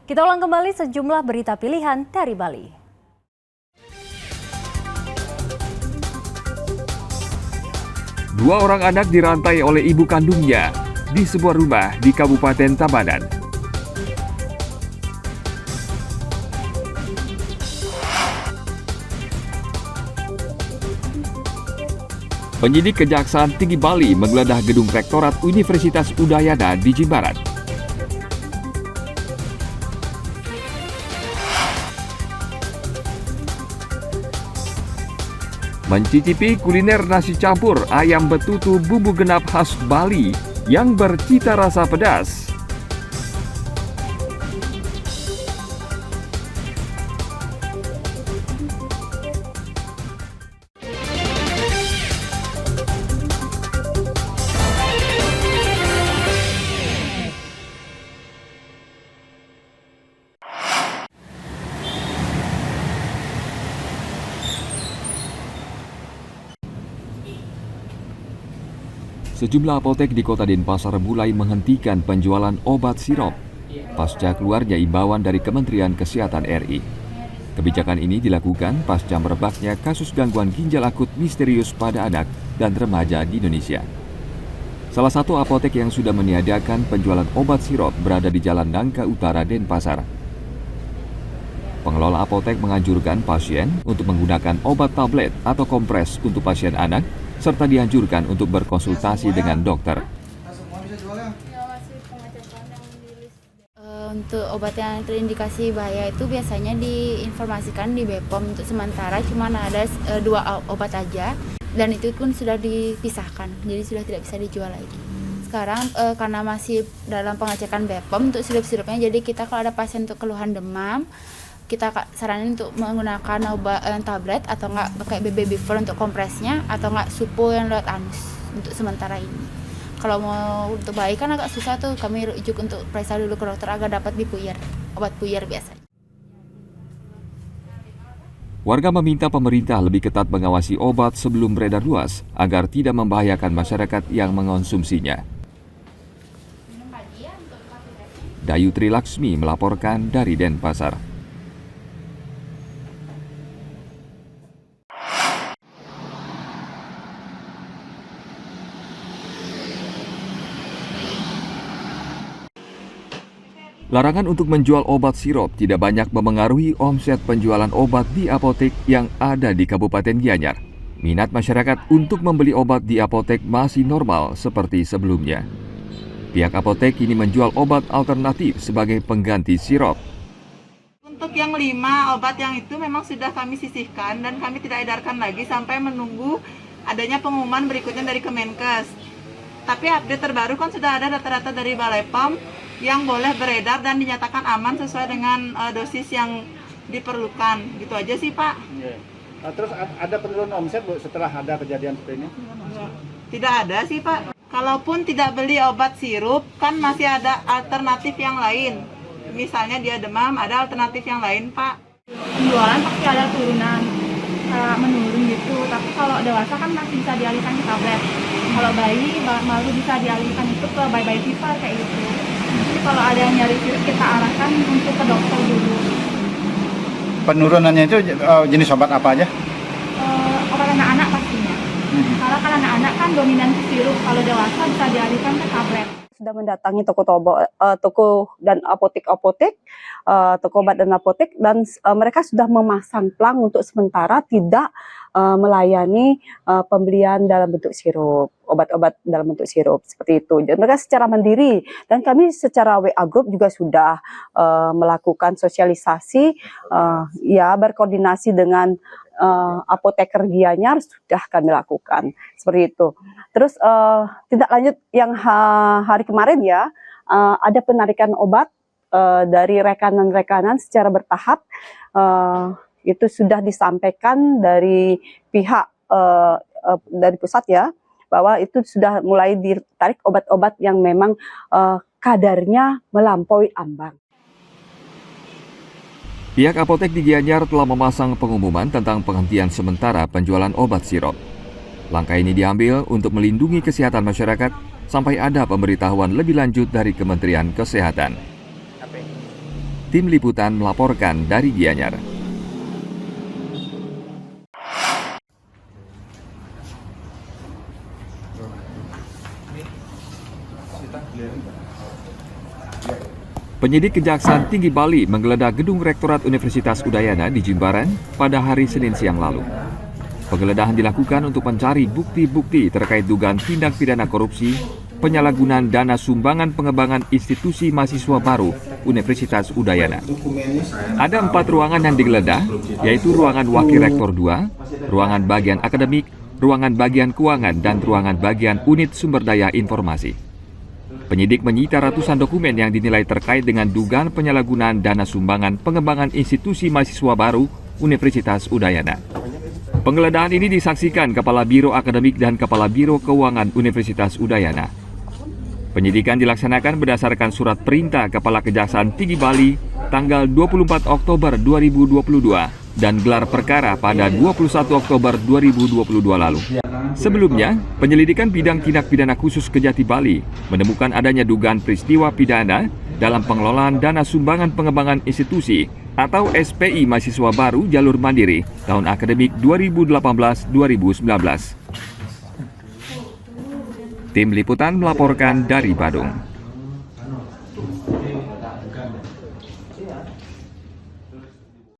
Kita ulang kembali sejumlah berita pilihan dari Bali. Dua orang anak dirantai oleh ibu kandungnya di sebuah rumah di Kabupaten Tabanan. Penyidik Kejaksaan Tinggi Bali menggeledah gedung Rektorat Universitas Udayana di Jimbaran. Mencicipi kuliner nasi campur ayam betutu bumbu genap khas Bali yang bercita rasa pedas. Sejumlah apotek di Kota Denpasar mulai menghentikan penjualan obat sirop pasca keluarnya imbauan dari Kementerian Kesehatan RI. Kebijakan ini dilakukan pasca merebaknya kasus gangguan ginjal akut misterius pada anak dan remaja di Indonesia. Salah satu apotek yang sudah meniadakan penjualan obat sirop berada di Jalan Nangka Utara, Denpasar. Pengelola apotek menganjurkan pasien untuk menggunakan obat tablet atau kompres untuk pasien anak, serta dianjurkan untuk berkonsultasi dengan dokter. Untuk obat yang terindikasi bahaya itu biasanya diinformasikan di BPOM. Untuk sementara cuma ada 2 obat aja, dan itu pun sudah dipisahkan, jadi sudah tidak bisa dijual lagi. Sekarang karena masih dalam pengecekan BPOM untuk sirup-sirupnya, jadi kita kalau ada pasien untuk keluhan demam, kita saranin untuk menggunakan obat tablet atau enggak pakai BB Before untuk kompresnya, atau enggak supo yang lewat anus untuk sementara ini. Kalau mau untuk bayi kan agak susah tuh, kami rujuk untuk periksa dulu ke dokter agar dapat dipuyer, obat puyer biasanya. Warga meminta pemerintah lebih ketat mengawasi obat sebelum beredar luas agar tidak membahayakan masyarakat yang mengonsumsinya. Dayu Trilaksmi melaporkan dari Denpasar. Larangan untuk menjual obat sirop tidak banyak memengaruhi omset penjualan obat di apotek yang ada di Kabupaten Gianyar. Minat masyarakat untuk membeli obat di apotek masih normal seperti sebelumnya. Pihak apotek kini menjual obat alternatif sebagai pengganti sirop. Untuk yang 5 obat yang itu memang sudah kami sisihkan dan kami tidak edarkan lagi sampai menunggu adanya pengumuman berikutnya dari Kemenkes. Tapi update terbaru kan sudah ada data-data dari Balai POM yang boleh beredar dan dinyatakan aman sesuai dengan dosis yang diperlukan. Gitu aja sih, Pak. Nah, terus ada penurunan omset, Bu, setelah ada kejadian seperti ini? Tidak ada sih, Pak. Kalaupun tidak beli obat sirup, kan masih ada alternatif yang lain. Misalnya dia demam, ada alternatif yang lain, Pak. Penjualan pasti ada turunan, menurun gitu. Tapi kalau dewasa kan masih bisa dialihkan ke tablet. Kalau bayi baru bisa dialihkan itu ke Bye Viva kayak gitu. Jadi kalau ada yang nyari sirup kita arahkan untuk ke dokter dulu. Penurunannya itu jenis obat apa aja? Obat anak-anak pastinya. Karena kan anak-anak kan dominan sirup, kalau dewasa bisa dialihkan ke tablet. Sudah mendatangi toko dan apotek-apotek, toko obat dan apotek, dan mereka sudah memasang plang untuk sementara tidak melayani pembelian dalam bentuk sirup, obat-obat dalam bentuk sirup seperti itu. Dan mereka secara mandiri, dan kami secara WA Group juga sudah melakukan sosialisasi, ya berkoordinasi dengan apoteker Gianyar sudah kami lakukan seperti itu. Terus tindak lanjut yang hari kemarin ya, ada penarikan obat dari rekanan-rekanan secara bertahap. Itu sudah disampaikan dari pihak dari pusat ya, bahwa itu sudah mulai ditarik obat-obat yang memang kadarnya melampaui ambang. Pihak apotek di Gianyar telah memasang pengumuman tentang penghentian sementara penjualan obat sirop. Langkah ini diambil untuk melindungi kesehatan masyarakat sampai ada pemberitahuan lebih lanjut dari Kementerian Kesehatan. Tim Liputan melaporkan dari Gianyar. Penyidik Kejaksaan Tinggi Bali menggeledah gedung Rektorat Universitas Udayana di Jimbaran pada hari Senin siang lalu. Penggeledahan dilakukan untuk mencari bukti-bukti terkait dugaan tindak pidana korupsi, penyalahgunaan dana sumbangan pengembangan institusi mahasiswa baru Universitas Udayana. Ada 4 ruangan yang digeledah, yaitu ruangan Wakil Rektor 2, ruangan bagian akademik, ruangan bagian keuangan, dan ruangan bagian unit sumber daya informasi. Penyidik menyita ratusan dokumen yang dinilai terkait dengan dugaan penyalahgunaan dana sumbangan pengembangan institusi mahasiswa baru Universitas Udayana. Penggeledahan ini disaksikan Kepala Biro Akademik dan Kepala Biro Keuangan Universitas Udayana. Penyidikan dilaksanakan berdasarkan surat perintah Kepala Kejaksaan Tinggi Bali tanggal 24 Oktober 2022 dan gelar perkara pada 21 Oktober 2022 lalu. Sebelumnya, penyelidikan bidang tindak pidana khusus Kejati Bali menemukan adanya dugaan peristiwa pidana dalam pengelolaan dana sumbangan pengembangan institusi atau SPI mahasiswa baru jalur mandiri tahun akademik 2018-2019. Tim Liputan melaporkan dari Badung.